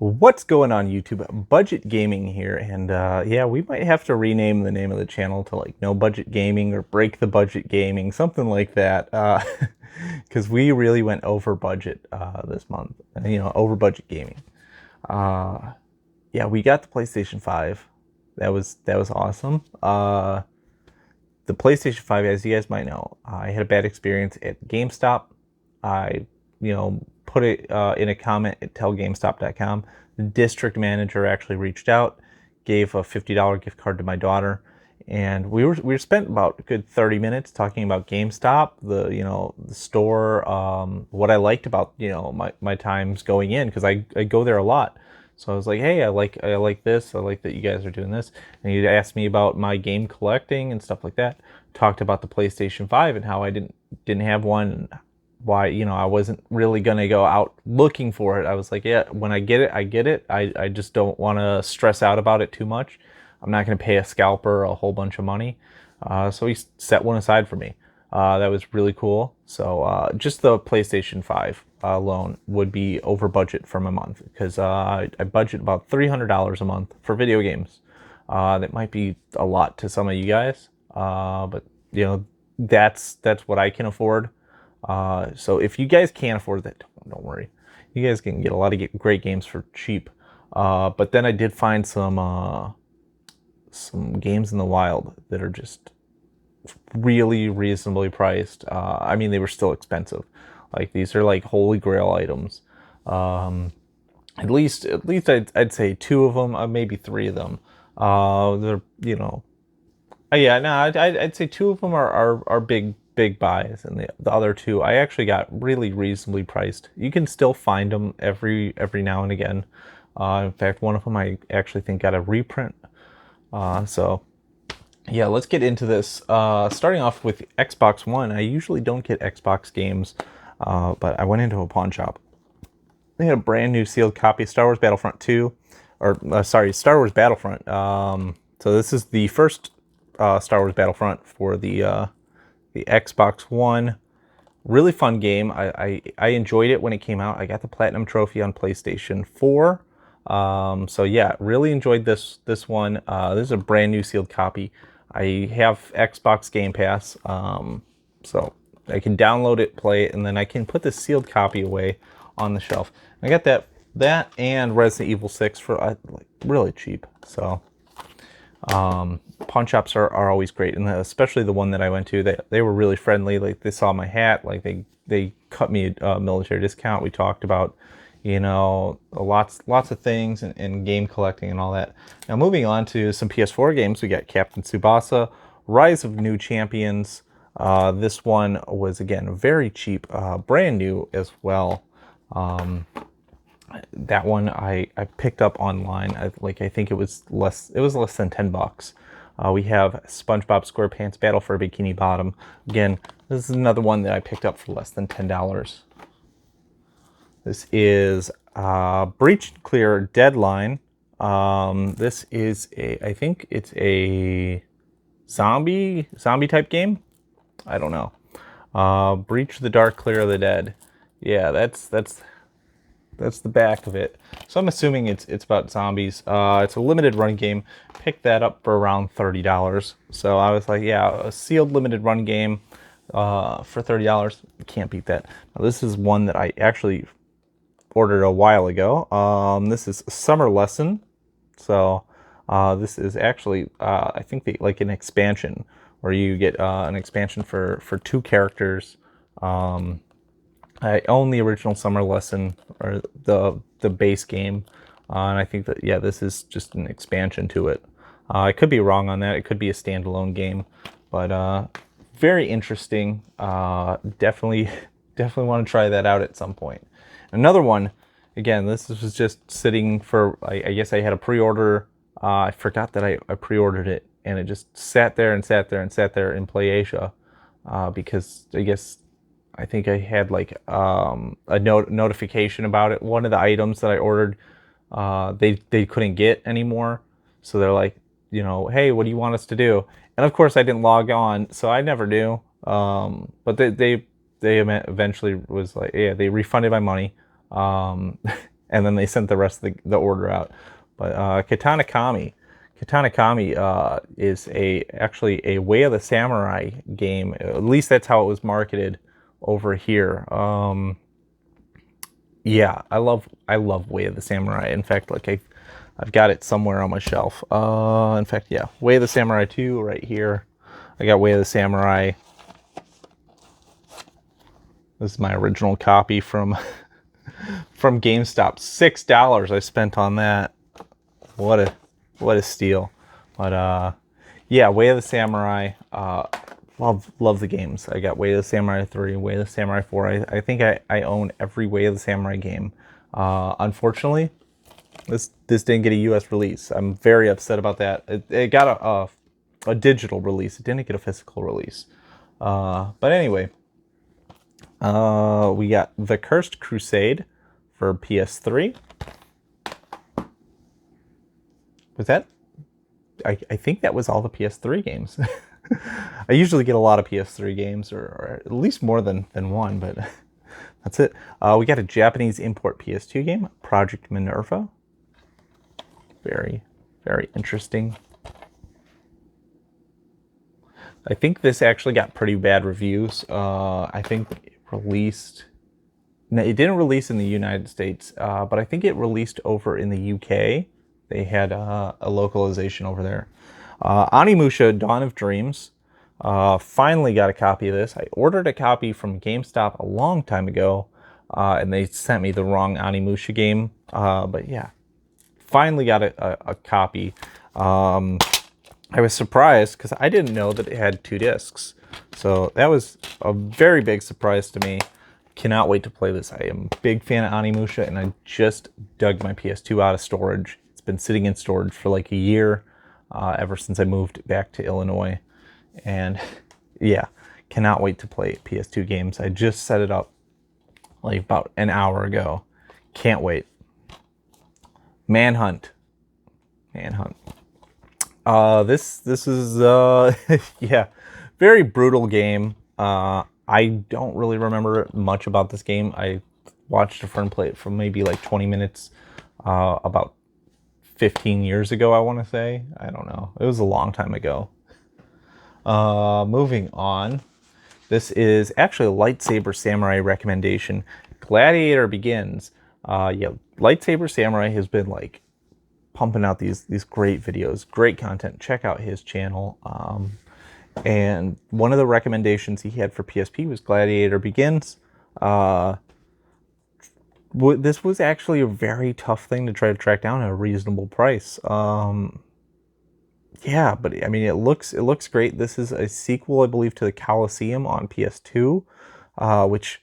What's going on YouTube? Budget Gaming here, and yeah, we might have to rename the name of the channel to like No Budget Gaming or Break the Budget Gaming, something like that, because we really went over budget this month, over budget gaming. Uh, yeah, we got the PlayStation 5. That was awesome. The PlayStation 5, as you guys might know, I had a bad experience at GameStop. I, put it in a comment at tellgamestop.com. The district manager actually reached out, gave a $50 gift card to my daughter, and we were spent about a good 30 minutes talking about GameStop, the store, what I liked about my times going in, because I go there a lot. So I was like, hey, I like this. I like that you guys are doing this. And he asked me about my game collecting and stuff like that. Talked about the PlayStation 5 and how I didn't have one, and why I wasn't really gonna go out looking for it. I was like, yeah, when I get it, I get it. I just don't want to stress out about it too much. I'm not gonna pay a scalper a whole bunch of money. So he set one aside for me. That was really cool. So just the PlayStation 5 alone would be over budget for my month, because I budget about $300 a month for video games. That might be a lot to some of you guys, but that's what I can afford. So if you guys can't afford that, don't worry. You guys can get a lot of great games for cheap. But then I did find some games in the wild that are just really reasonably priced. I mean, they were still expensive. Like, these are like holy grail items. At least I'd say two of them, maybe three of them. They're yeah, no, I'd say two of them are big buys, and the other two I actually got really reasonably priced. You can still find them every now and again. In fact, one of them I actually think got a reprint. So yeah, let's get into this. Starting off with Xbox One. I usually don't get Xbox games, but I went into a pawn shop. They had a brand new sealed copy of Star Wars Battlefront 2, or Star Wars Battlefront. So this is the first Star Wars Battlefront for the Xbox One. Really fun game. I enjoyed it when it came out. I got the Platinum Trophy on PlayStation 4. So yeah, really enjoyed this one. This is a brand new sealed copy. I have Xbox Game Pass, so I can download it, play it, and then I can put the sealed copy away on the shelf. I got that and Resident Evil 6 for like really cheap. So pawn shops are always great, and especially the one that I went to. They were really friendly. Like, they saw my hat. Like, they cut me a military discount. We talked about lots of things and game collecting and all that. Now, moving on to some PS4 games, we got Captain Tsubasa, Rise of New Champions. This one was, again, very cheap, brand new as well. That one I picked up online. I think it was less than $10. We have SpongeBob SquarePants Battle for a Bikini Bottom. Again, this is another one that I picked up for less than $10. This is Breach and Clear Deadline. This is I think it's a zombie type game. I don't know. Breach the Dark, Clear the Dead. Yeah, that's the back of it. So I'm assuming it's about zombies. It's a limited run game. Picked that up for around $30. So I was like, yeah, a sealed limited run game for $30. Can't beat that. Now, this is one that I actually ordered a while ago. This is Summer Lesson. So this is actually I think like an expansion where you get an expansion for two characters. I own the original Summer Lesson, or the base game, and I think that, yeah, this is just an expansion to it. I could be wrong on that. It could be a standalone game, but very interesting. Definitely want to try that out at some point. Another one, again, this was just sitting for, I guess I had a pre-order. I forgot that I pre-ordered it, and it just sat there in Play Asia, because I think I had like a notification about it. One of the items that I ordered, they couldn't get anymore. So they're like, hey, what do you want us to do? And of course I didn't log on, so I never knew. But they eventually was like, yeah, they refunded my money. and then they sent the rest of the order out. But Katana Kami is actually a Way of the Samurai game. At least that's how it was marketed over here. Yeah, I love Way of the Samurai. In fact, like I've got it somewhere on my shelf. In fact, yeah, Way of the Samurai 2 right here. I got Way of the Samurai. This is my original copy from GameStop. $6 I spent on that. What a steal. But yeah, Way of the Samurai. Love the games. I got Way of the Samurai 3, Way of the Samurai 4. I think I own every Way of the Samurai game. Unfortunately, this didn't get a US release. I'm very upset about that. It got a digital release. It didn't get a physical release. But anyway, we got The Cursed Crusade for PS3. Was that? I think that was all the PS3 games. I usually get a lot of PS3 games, or at least more than one, but that's it. We got a Japanese import PS2 game, Project Minerva. Very, very interesting. I think this actually got pretty bad reviews. I think it released... No, it didn't release in the United States, but I think it released over in the UK. They had a localization over there. Animusha, Dawn of Dreams. Finally got a copy of this. I ordered a copy from GameStop a long time ago, and they sent me the wrong Animusha game. But yeah, finally got a copy. I was surprised because I didn't know that it had 2 discs. So that was a very big surprise to me. Cannot wait to play this. I am a big fan of Animusha, and I just dug my PS2 out of storage. It's been sitting in storage for like a year, ever since I moved back to Illinois. And yeah, cannot wait to play PS2 games. I just set it up like about an hour ago. Can't wait. Manhunt. This is yeah, very brutal game. I don't really remember much about this game. I watched a friend play it for maybe like 20 minutes about 15 years ago, I want to say. I don't know. It was a long time ago. Moving on. This is actually a Lightsaber Samurai recommendation. Gladiator Begins. Yeah, Lightsaber Samurai has been like pumping out these great videos, great content. Check out his channel. And one of the recommendations he had for PSP was Gladiator Begins. This was actually a very tough thing to try to track down at a reasonable price. Yeah, but I mean, it looks great. This is a sequel, I believe, to the Colosseum on PS2, which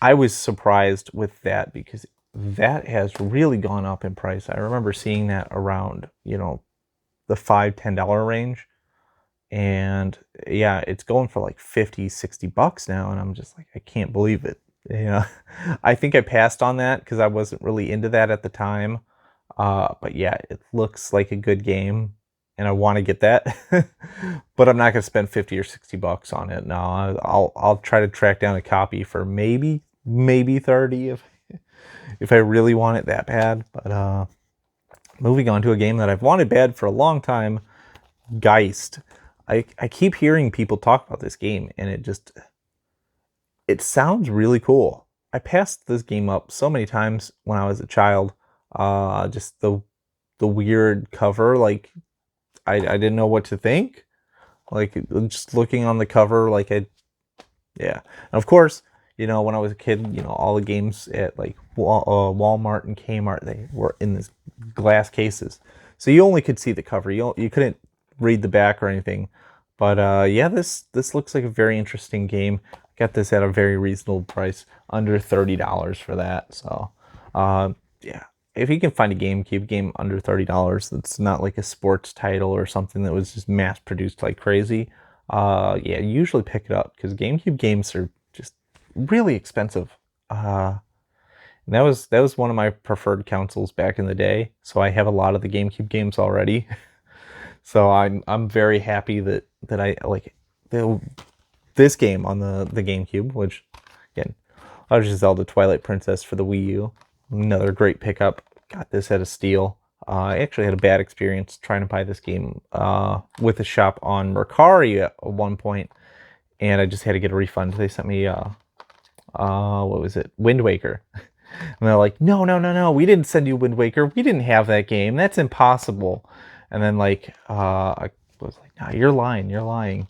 I was surprised with that because that has really gone up in price. I remember seeing that around, the $5-10 range. And yeah, it's going for like $50-60 now, and I'm just like, I can't believe it. I think I passed on that because I wasn't really into that at the time. But yeah, it looks like a good game, and I want to get that. But I'm not gonna spend $50 or $60 on it. No, I'll try to track down a copy for maybe 30 if I really want it that bad. But moving on to a game that I've wanted bad for a long time, Geist. I keep hearing people talk about this game, and it sounds really cool. I passed this game up so many times when I was a child. Just the weird cover, like I didn't know what to think. Like just looking on the cover, like yeah. And of course, when I was a kid, all the games at like Walmart and Kmart, they were in this glass cases, so you only could see the cover. You couldn't read the back or anything. But yeah, this looks like a very interesting game. Got this at a very reasonable price, under $30 for that. So yeah, if you can find a GameCube game under $30 that's not like a sports title or something that was just mass produced like crazy, yeah, usually pick it up because GameCube games are just really expensive. And that was one of my preferred consoles back in the day, so I have a lot of the GameCube games already. So I'm very happy that I like this game on the GameCube, which again, I was just Zelda Twilight Princess for the Wii U. Another great pickup. Got this at a steal. I actually had a bad experience trying to buy this game with a shop on Mercari at one point, and I just had to get a refund. They sent me what was it? Wind Waker. And they're like, no, no, no, no, we didn't send you Wind Waker. We didn't have that game. That's impossible. And then like I was like, no, you're lying. You're lying.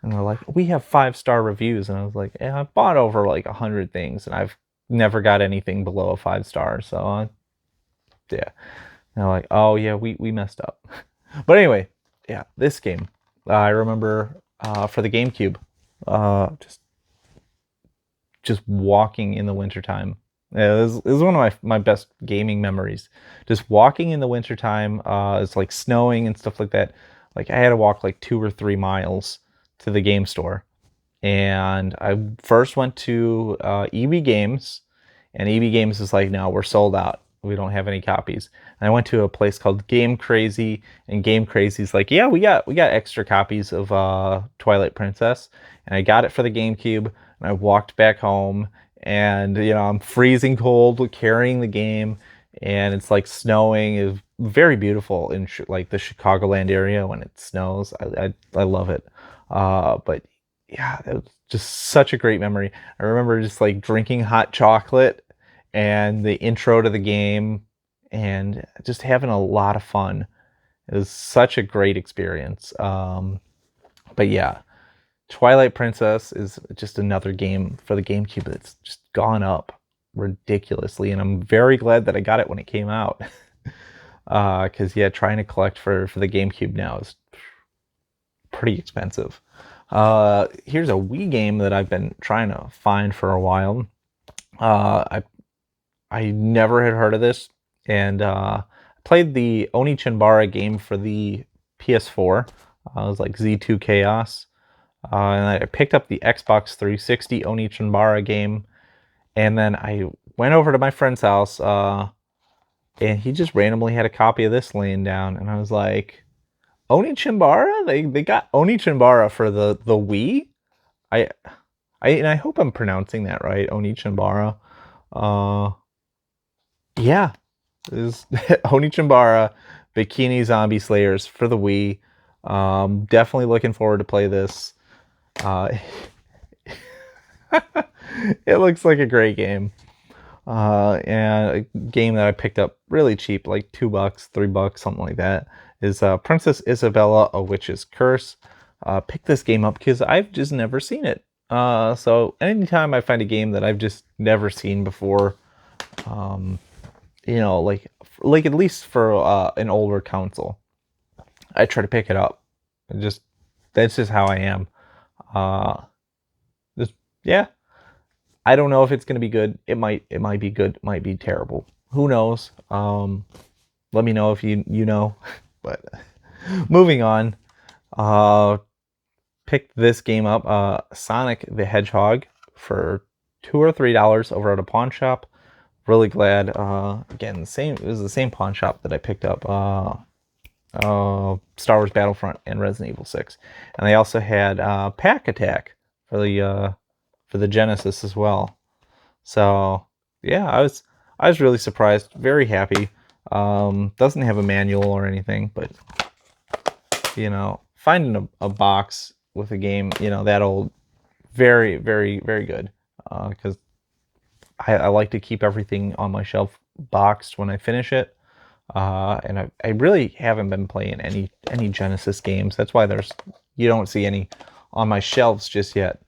And they're like, we have 5-star reviews. And I was like, yeah, I've bought over like 100 things, and I've never got anything below a 5-star. So yeah. And they're like, oh yeah, we messed up. But anyway, yeah, this game, I remember for the GameCube, just walking in the wintertime. Yeah, it was one of my best gaming memories. Just walking in the wintertime, it's like snowing and stuff like that. Like I had to walk like 2 or 3 miles to the game store. And I first went to EB Games, and EB Games is like, no, we're sold out. We don't have any copies. And I went to a place called Game Crazy, and Game Crazy's like, yeah, we got extra copies of Twilight Princess, and I got it for the GameCube. And I walked back home, and I'm freezing cold carrying the game, and it's like snowing. It's very beautiful in like the Chicagoland area when it snows. I love it. But yeah, it was just such a great memory. I remember just like drinking hot chocolate and the intro to the game, and just having a lot of fun. It was such a great experience. But yeah, Twilight Princess is just another game for the GameCube that's just gone up ridiculously, and I'm very glad that I got it when it came out. Because yeah, trying to collect for the GameCube now is pretty expensive. Here's a Wii game that I've been trying to find for a while. I never had heard of this, and played the Oni Chinbara game for the PS4. It was like Z2 Chaos. And I picked up the Xbox 360 Oni Chinbara game, and then I went over to my friend's house, and he just randomly had a copy of this laying down, and I was like, Oni Chinbara? They got Oni Chinbara for the Wii? And I hope I'm pronouncing that right, Oni Chinbara. Yeah, this is Oni Chinbara Bikini Zombie Slayers for the Wii. Definitely looking forward to play this. It looks like a great game, and a game that I picked up really cheap, like $2, $3, something like that, is Princess Isabella: A Witch's Curse. Picked this game up because I've just never seen it. So anytime I find a game that I've just never seen before, like at least for an older console, I try to pick it up. That's just how I am. Yeah, I don't know if it's gonna be good. It might be good. It might be terrible. Who knows? Let me know if you know. But moving on, picked this game up, Sonic the Hedgehog, for $2 or $3 over at a pawn shop. Really glad. Again, it was the same pawn shop that I picked up Star Wars Battlefront and Resident Evil 6, and they also had Pack Attack for the Genesis as well. So yeah, I was really surprised, very happy. Doesn't have a manual or anything, but finding a box with a game that old, very, very, very good. Because I like to keep everything on my shelf boxed when I finish it. And I really haven't been playing any Genesis games. That's why you don't see any on my shelves just yet.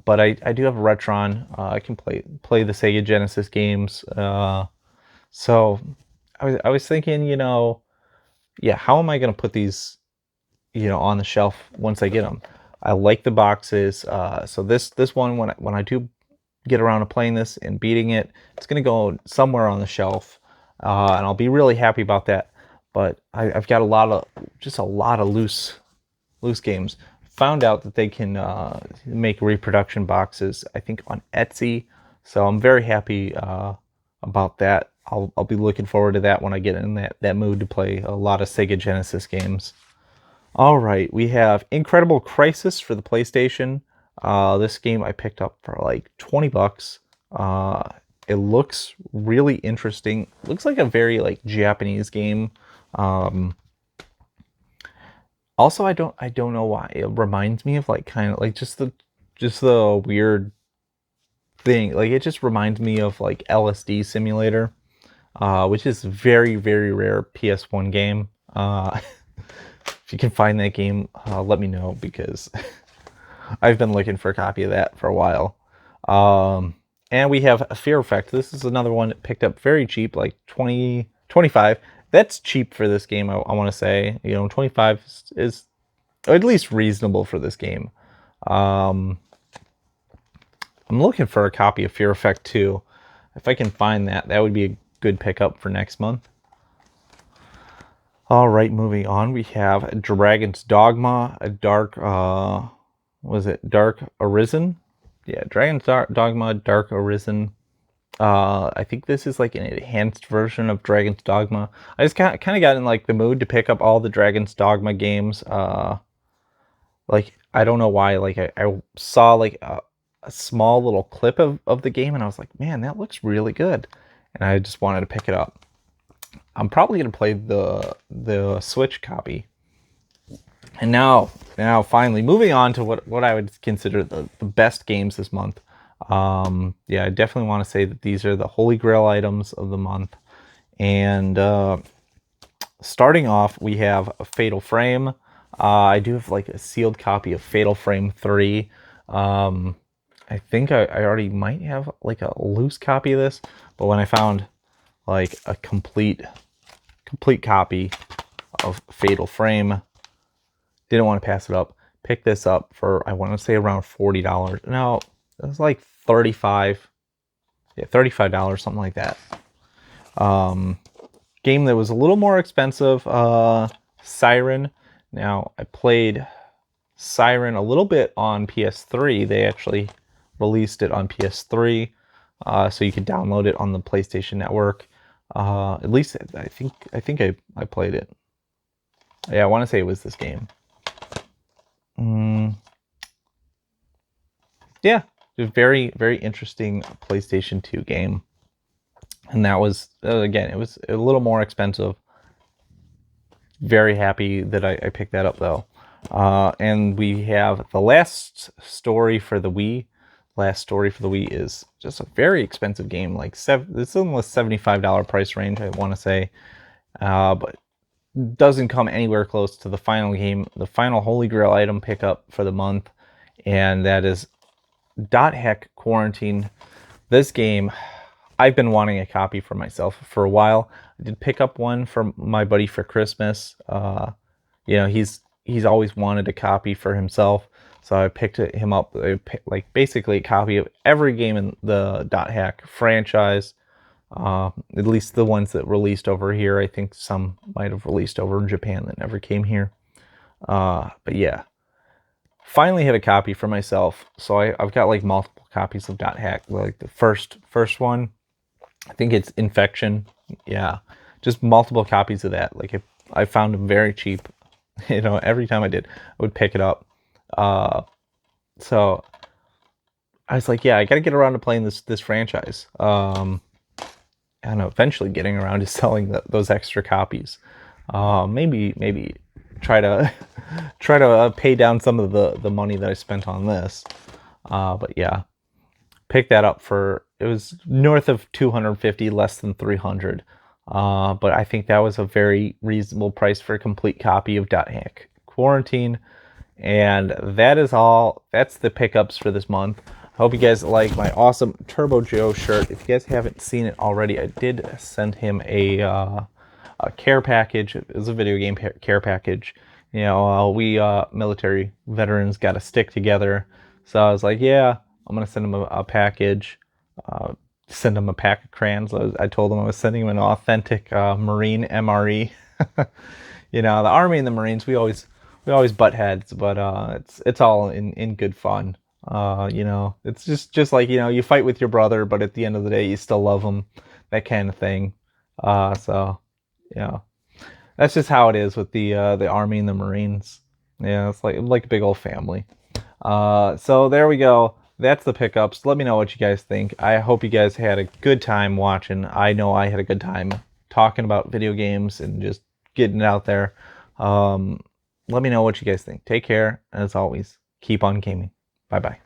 But I do have a Retron. I can play the Sega Genesis games. So I was thinking, yeah, how am I going to put these, on the shelf once I get them? I like the boxes. So this one, when I do get around to playing this and beating it, it's going to go somewhere on the shelf, and I'll be really happy about that. But I've got a lot of loose games. Found out that they can make reproduction boxes, I think, on Etsy. So I'm very happy about that. I'll be looking forward to that when I get in that mood to play a lot of Sega Genesis games. All right, we have Incredible Crisis for the PlayStation. This game I picked up for like $20, It looks really interesting. Looks like a very like Japanese game. Also, I don't know why it reminds me of like kind of like just the weird thing. Like it just reminds me of like LSD Simulator, which is very very rare PS1 game. If you can find that game, let me know because I've been looking for a copy of that for a while. And we have a Fear Effect. This is another one that picked up very cheap, like 20, 25. That's cheap for this game, I want to say. 25 is at least reasonable for this game. I'm looking for a copy of Fear Effect 2. If I can find that, that would be a good pickup for next month. All right, moving on, we have Dragon's Dogma, a Dark, was it Dark Arisen? Yeah, Dragon's Dogma, Dark Arisen. I think this is like an enhanced version of Dragon's Dogma. I just kind of got in like the mood to pick up all the Dragon's Dogma games. Like I don't know why. Like I saw like a small little clip of the game, and I was like, man, that looks really good, and I just wanted to pick it up. I'm probably gonna play the Switch copy. And now finally moving on to what I would consider the best games this month. Yeah, I definitely want to say that these are the holy grail items of the month. And starting off, we have a Fatal Frame. I do have like a sealed copy of Fatal Frame 3. I think I already might have like a loose copy of this, but when I found like a complete copy of Fatal Frame, didn't want to pass it up. Picked this up for, I want to say, around $40. No, it was like $35. Yeah, $35, something like that. Game that was a little more expensive, Siren. Now, I played Siren a little bit on PS3. They actually released it on PS3, so you could download it on the PlayStation Network. At least I think I played it. Yeah, I want to say it was this game. Yeah, a very, very interesting PlayStation 2 game. And that was, again, it was a little more expensive. Very happy that I picked that up, though. And we have the last story for the Wii. Last story for the Wii is just a very expensive game. Like, it's in the $75 price range, I want to say. But doesn't come anywhere close to the final game, the final Holy Grail item pickup for the month, and that is .Heck Quarantine. This game, I've been wanting a copy for myself for a while. I did pick up one from my buddy for Christmas. He's always wanted a copy for himself, so I picked him up. Like basically a copy of every game in the .Heck franchise. At least the ones that released over here. I think some might have released over in Japan that never came here. But yeah, finally had a copy for myself. So I've got like multiple copies of .Heck. Like the first one, I think it's Infection. Yeah, just multiple copies of that. Like I found them very cheap. Every time I did, I would pick it up. So I was like, yeah, I got to get around to playing this franchise. And eventually getting around to selling those extra copies. Maybe try to pay down some of the money that I spent on this. But yeah, pick that up for, it was north of 250, less than 300. But I think that was a very reasonable price for a complete copy of .Heck Quarantine. And that is all. That's the pickups for this month. Hope you guys like my awesome Turbo Joe shirt. If you guys haven't seen it already, I did send him a care package. It was a video game care package. We military veterans got to stick together. So I was like, yeah, I'm going to send him a package. Send him a pack of crayons. I told him I was sending him an authentic Marine MRE. The Army and the Marines, we always butt heads, but it's all in good fun. It's just like, you fight with your brother, but at the end of the day, you still love him, that kind of thing. So, that's just how it is with the Army and the Marines. Yeah, it's like a big old family. So there we go. that's the pickups. Let me know what you guys think. I hope you guys had a good time watching. I know I had a good time talking about video games and just getting it out there. Let me know what you guys think. Take care. As always, keep on gaming. Bye-bye.